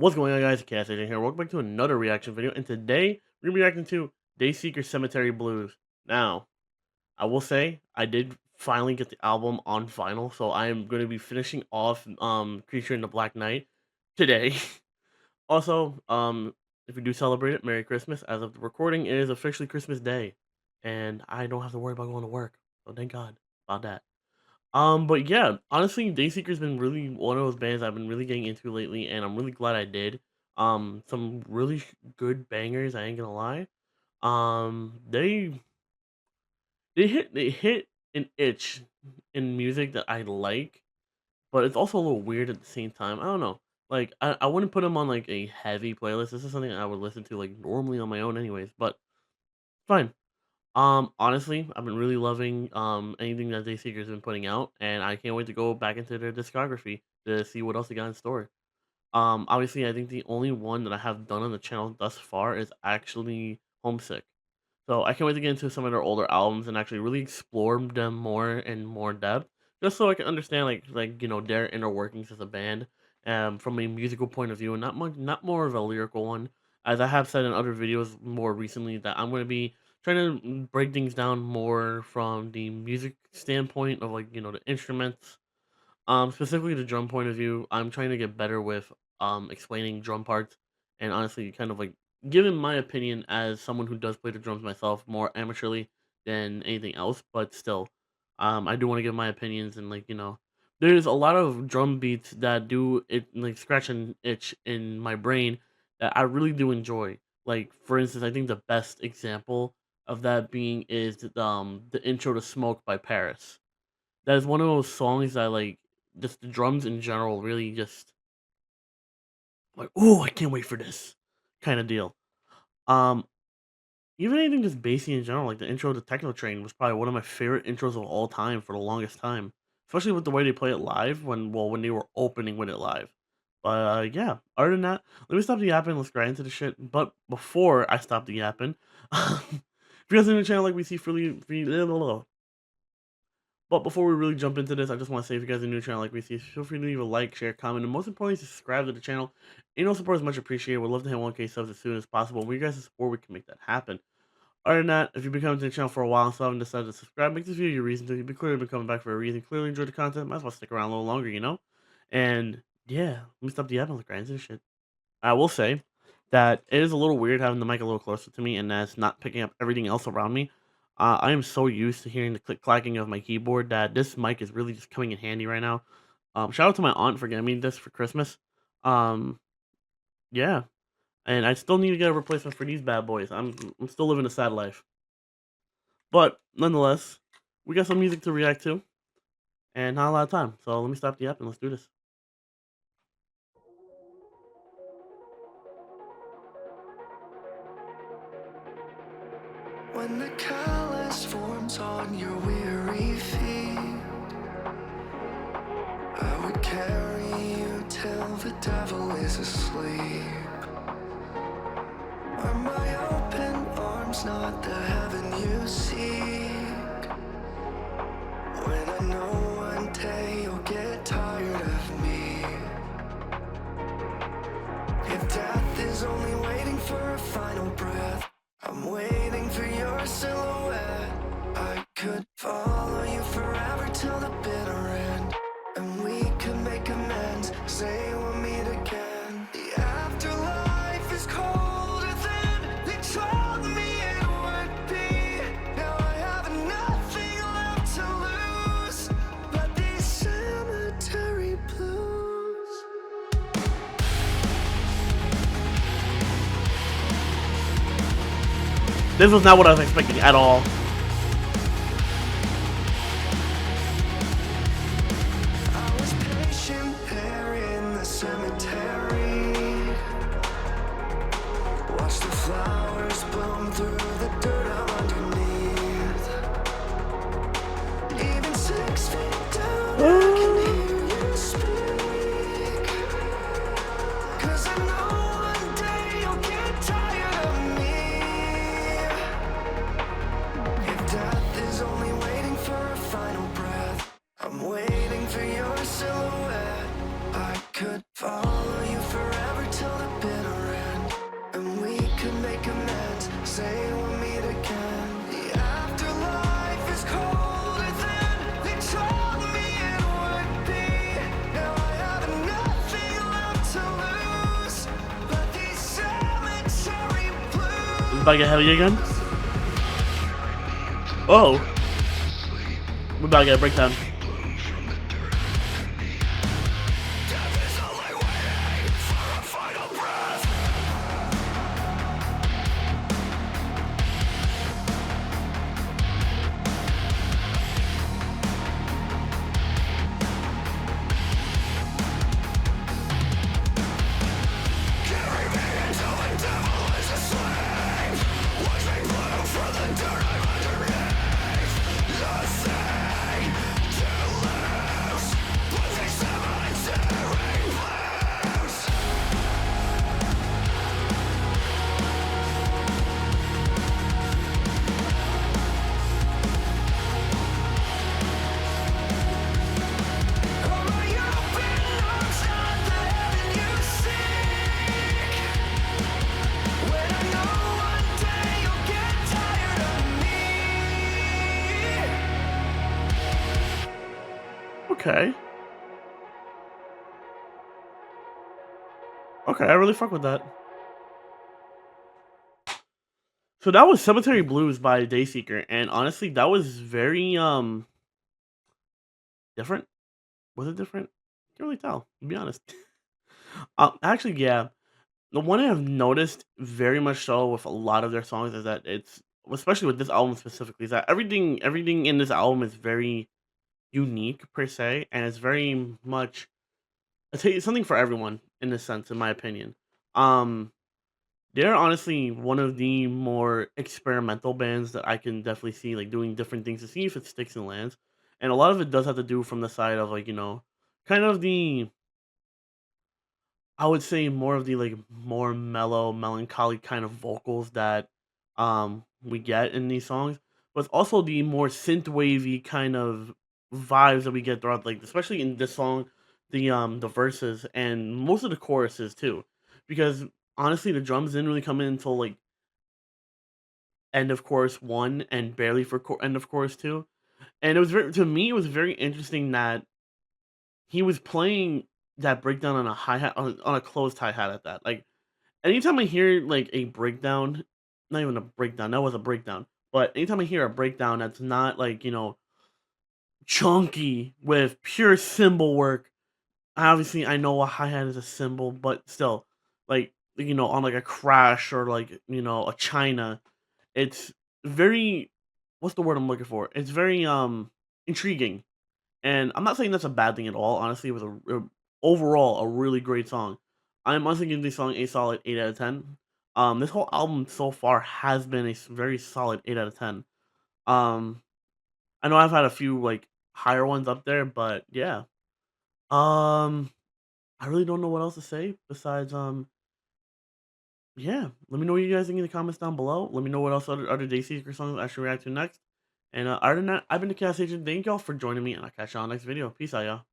What's going on, guys? Cass Agent here. Welcome back to another reaction video. And today we're gonna be reacting to Dayseeker Cemetery Blues. Now, I will say I did finally get the album on vinyl, so I am gonna be finishing off Creature in the Black Knight today. Also, if you do celebrate it, Merry Christmas. As of the recording, it is officially Christmas Day, and I don't have to worry about going to work. So thank God about that. But yeah, honestly, Dayseeker's been really one of those bands I've been really getting into lately, and I'm really glad I did. Some really good bangers, I ain't gonna lie. They hit an itch in music that I like, but it's also a little weird at the same time. I don't know. Like I wouldn't put them on like a heavy playlist. This is something I would listen to like normally on my own anyways, but fine. Honestly, I've been really loving anything that Dayseeker's been putting out, and I can't wait to go back into their discography to see what else they got in store. Obviously, I think the only one that I have done on the channel thus far is actually Homesick. So I can't wait to get into some of their older albums and actually really explore them more in more depth, just so I can understand their inner workings as a band, from a musical point of view, and not more of a lyrical one. As I have said in other videos more recently, that I'm going to be trying to break things down more from the music standpoint of the instruments, specifically the drum point of view. I'm trying to get better with explaining drum parts, and honestly kind of like giving my opinion as someone who does play the drums myself more amateurly than anything else, but still, I do want to give my opinions, and there's a lot of drum beats that do it like scratch an itch in my brain that I really do enjoy. Like for instance, I think the best example of that being is the intro to Smoke by Paris. That is one of those songs that just the drums in general really just like, oh, I can't wait for this kind of deal. Um, Even anything just bassy in general, like the intro to Techno Train was probably one of my favorite intros of all time for the longest time, especially with the way they play it live when they were opening with it live. But yeah, other than that, let me stop the yapping. Let's grind into the shit. But before I stop the yapping, if you guys are new to the channel, like we see freely, but before we really jump into this, I just want to say if you guys are new to the channel like we see, feel free to leave a like, share, comment, and most importantly, subscribe to the channel. Any support is much appreciated. We'd love to hit 1K subs as soon as possible. With you guys' support, we can make that happen. Other than that, if you've been coming to the channel for a while and still haven't decided to subscribe, make this video your reason to. You've been clearly been coming back for a reason. Clearly enjoyed the content. Might as well stick around a little longer, you know? And yeah, let me stop the yapping. Let's grind into this shit. I will say that it is a little weird having the mic a little closer to me and that's not picking up everything else around me. I am so used to hearing the click clacking of my keyboard that this mic is really just coming in handy right now. Shout out to my aunt for getting me this for Christmas. Um, yeah, and I still need to get a replacement for these bad boys. I'm still living a sad life, but nonetheless, we got some music to react to and not a lot of time. So let me stop the app and let's do this. When the callous forms on your weary feet, I would carry you till the devil is asleep. Are my open arms not the heaven you seek? When I know one day you'll get tired of me. If death is only waiting for a final breath, I'm waiting for your silhouette. I could follow you forever till the bitter end, and we could make amends, say we'll meet again. The afterlife is colder than they told me it would be. Now I have nothing left to lose but these cemetery blues. This was not what I was expecting at all. I was patient there in the cemetery. Watch the flowers bloom through the dirt underneath. Even 6 feet down, I can hear you speak. 'Cause I know one day you'll get tired of me. If death is only waiting for a final breath, I'm waiting for your silhouette. I could follow you forever till about to get heavy again. Oh, we about to get a breakdown. Okay. Okay, I really fuck with that. So that was Cemetery Blues by Dayseeker, and honestly, that was very different. Was it different? Can't really tell, to be honest. Actually, yeah. The one I've noticed very much so with a lot of their songs is that it's especially with this album specifically, is that everything in this album is very unique per se, and it's very much it's something for everyone in this sense, in my opinion. Um, they're honestly one of the more experimental bands that I can definitely see like doing different things to see if it sticks and lands. And a lot of it does have to do from the side of like, kind of the I would say more of the like more mellow, melancholy kind of vocals that we get in these songs, but also the more synth wavy kind of vibes that we get throughout, like especially in this song, the verses and most of the choruses too, because honestly the drums didn't really come in until like end of chorus one and barely for end of chorus two, and it was very to me it was very interesting that he was playing that breakdown on a hi hat on a closed hi hat at that like anytime I hear like a breakdown, not even a breakdown, that was a breakdown. But anytime I hear a breakdown that's not like, chunky with pure cymbal work, obviously I know a hi-hat is a cymbal, but still, like, on like a crash or like, a china, it's very what's the word I'm looking for? It's very intriguing, and I'm not saying that's a bad thing at all. Honestly, it was overall a really great song. I'm honestly giving this song a solid 8 out of 10. This whole album so far has been a very solid 8 out of 10. Um, I know I've had a few like higher ones up there, but yeah. Um, I really don't know what else to say besides yeah. Let me know what you guys think in the comments down below. Let me know what else other Dayseeker songs I should react to next. And other than that, I've been the Chaos Agent. Thank y'all for joining me, and I'll catch y'all next video. Peace out, y'all.